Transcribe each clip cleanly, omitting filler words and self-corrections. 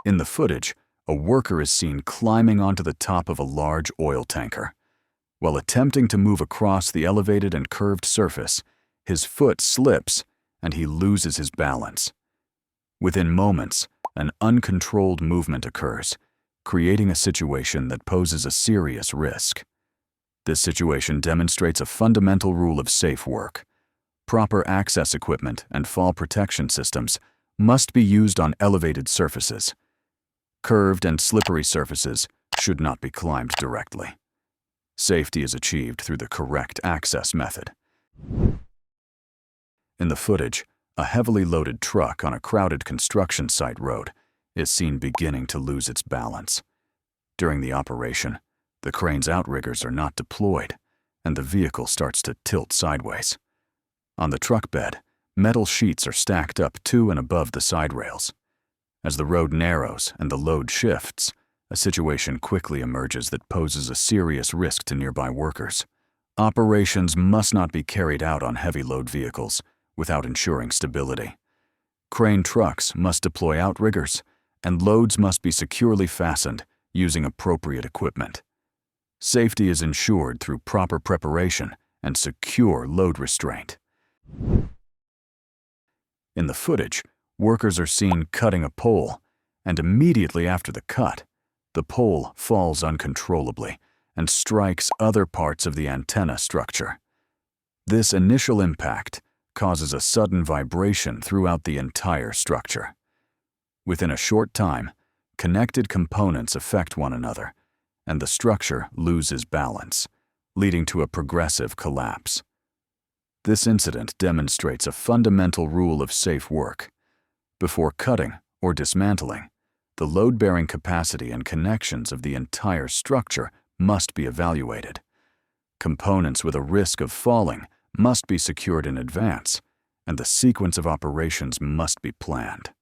In the footage, a worker is seen climbing onto the top of a large oil tanker. While attempting to move across the elevated and curved surface, his foot slips and he loses his balance. Within moments, an uncontrolled movement occurs, creating a situation that poses a serious risk. This situation demonstrates a fundamental rule of safe work. Proper access equipment and fall protection systems must be used on elevated surfaces. Curved and slippery surfaces should not be climbed directly. Safety is achieved through the correct access method. In the footage, a heavily loaded truck on a crowded construction site road is seen beginning to lose its balance. During the operation, the crane's outriggers are not deployed, and the vehicle starts to tilt sideways. On the truck bed, metal sheets are stacked up to and above the side rails. As the road narrows and the load shifts, a situation quickly emerges that poses a serious risk to nearby workers. Operations must not be carried out on heavy load vehicles without ensuring stability. Crane trucks must deploy outriggers, and loads must be securely fastened using appropriate equipment. Safety is ensured through proper preparation and secure load restraint. In the footage, workers are seen cutting a pole, and immediately after the cut, the pole falls uncontrollably and strikes other parts of the antenna structure. This initial impact causes a sudden vibration throughout the entire structure. Within a short time, connected components affect one another, and the structure loses balance, leading to a progressive collapse. This incident demonstrates a fundamental rule of safe work. Before cutting or dismantling, the load-bearing capacity and connections of the entire structure must be evaluated. Components with a risk of falling must be secured in advance, and the sequence of operations must be planned.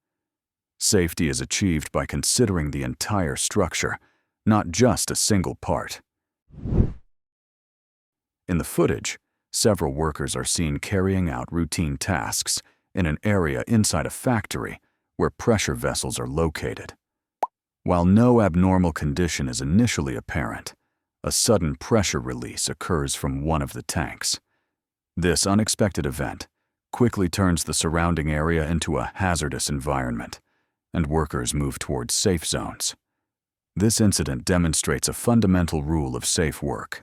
Safety is achieved by considering the entire structure, not just a single part. In the footage, several workers are seen carrying out routine tasks in an area inside a factory where pressure vessels are located. While no abnormal condition is initially apparent, a sudden pressure release occurs from one of the tanks. This unexpected event quickly turns the surrounding area into a hazardous environment, and workers move towards safe zones. This incident demonstrates a fundamental rule of safe work.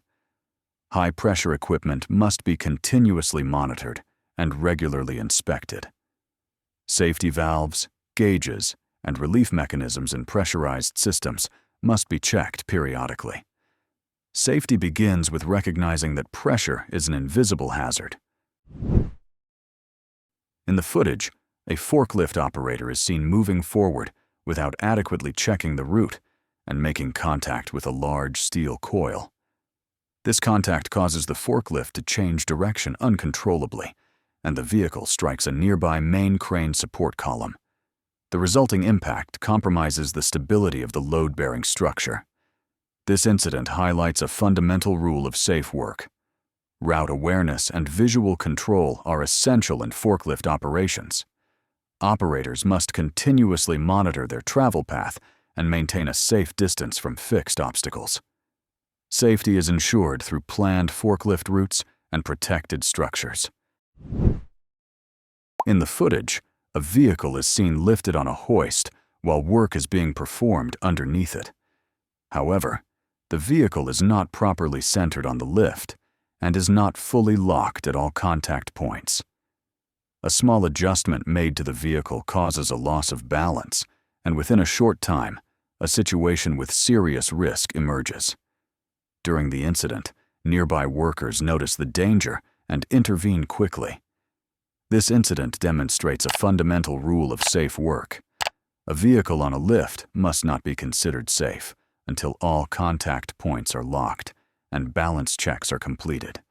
High-pressure equipment must be continuously monitored and regularly inspected. Safety valves, gauges, and relief mechanisms in pressurized systems must be checked periodically. Safety begins with recognizing that pressure is an invisible hazard. In the footage, a forklift operator is seen moving forward without adequately checking the route and making contact with a large steel coil. This contact causes the forklift to change direction uncontrollably, and the vehicle strikes a nearby main crane support column. The resulting impact compromises the stability of the load-bearing structure. This incident highlights a fundamental rule of safe work. Route awareness and visual control are essential in forklift operations. Operators must continuously monitor their travel path and maintain a safe distance from fixed obstacles. Safety is ensured through planned forklift routes and protected structures. In the footage, a vehicle is seen lifted on a hoist while work is being performed underneath it. However, the vehicle is not properly centered on the lift and is not fully locked at all contact points. A small adjustment made to the vehicle causes a loss of balance, and within a short time, a situation with serious risk emerges. During the incident, nearby workers notice the danger and intervene quickly. This incident demonstrates a fundamental rule of safe work. A vehicle on a lift must not be considered safe until all contact points are locked and balance checks are completed.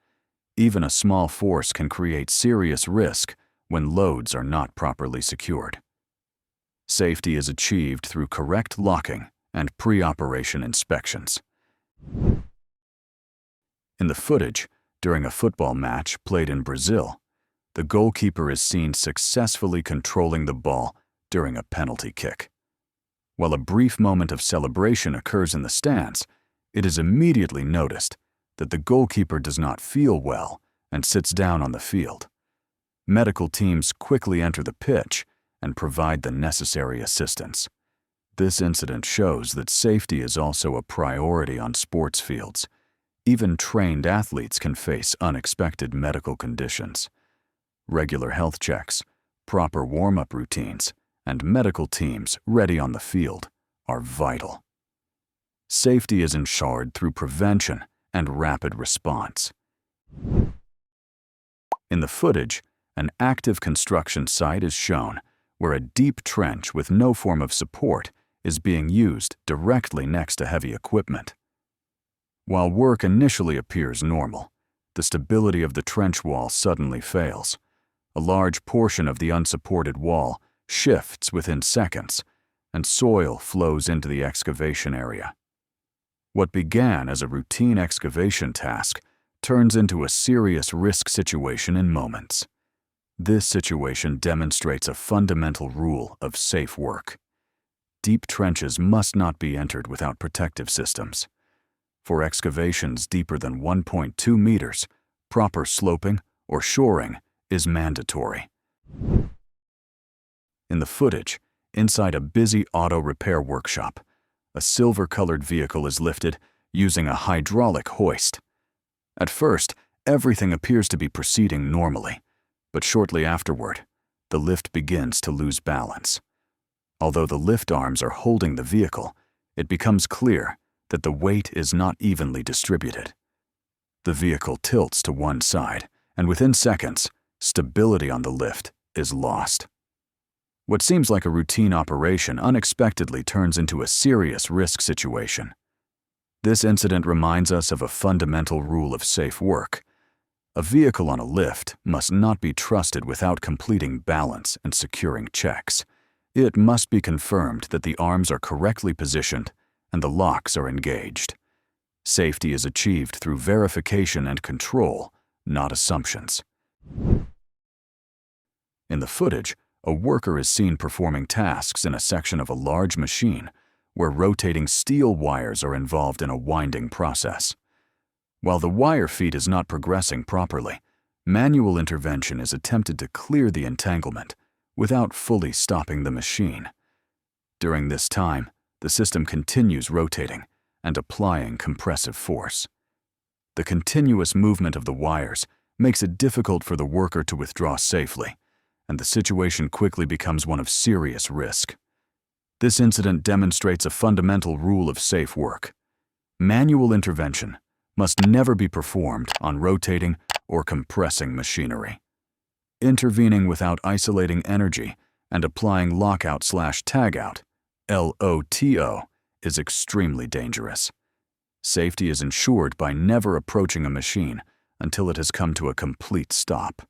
Even a small force can create serious risk when loads are not properly secured. Safety is achieved through correct locking and pre-operation inspections. In the footage, during a football match played in Brazil, the goalkeeper is seen successfully controlling the ball during a penalty kick. While a brief moment of celebration occurs in the stands, it is immediately noticed that the goalkeeper does not feel well and sits down on the field. Medical teams quickly enter the pitch and provide the necessary assistance. This incident shows that safety is also a priority on sports fields. Even trained athletes can face unexpected medical conditions. Regular health checks, proper warm-up routines, and medical teams ready on the field are vital. Safety is ensured through prevention and rapid response. In the footage, an active construction site is shown where a deep trench with no form of support is being used directly next to heavy equipment. While work initially appears normal, the stability of the trench wall suddenly fails. A large portion of the unsupported wall shifts within seconds, and soil flows into the excavation area. What began as a routine excavation task turns into a serious risk situation in moments. This situation demonstrates a fundamental rule of safe work. Deep trenches must not be entered without protective systems. For excavations deeper than 1.2 meters, proper sloping or shoring is mandatory. In the footage, inside a busy auto repair workshop, a silver-colored vehicle is lifted using a hydraulic hoist. At first, everything appears to be proceeding normally, but shortly afterward, the lift begins to lose balance. Although the lift arms are holding the vehicle, it becomes clear that the weight is not evenly distributed. The vehicle tilts to one side, and within seconds, stability on the lift is lost. What seems like a routine operation unexpectedly turns into a serious risk situation. This incident reminds us of a fundamental rule of safe work. A vehicle on a lift must not be trusted without completing balance and securing checks. It must be confirmed that the arms are correctly positioned and the locks are engaged. Safety is achieved through verification and control, not assumptions. In the footage, a worker is seen performing tasks in a section of a large machine where rotating steel wires are involved in a winding process. While the wire feed is not progressing properly, manual intervention is attempted to clear the entanglement without fully stopping the machine. During this time, the system continues rotating and applying compressive force. The continuous movement of the wires makes it difficult for the worker to withdraw safely, and the situation quickly becomes one of serious risk. This incident demonstrates a fundamental rule of safe work. Manual intervention must never be performed on rotating or compressing machinery. Intervening without isolating energy and applying lockout/tagout, LOTO, is extremely dangerous. Safety is ensured by never approaching a machine until it has come to a complete stop.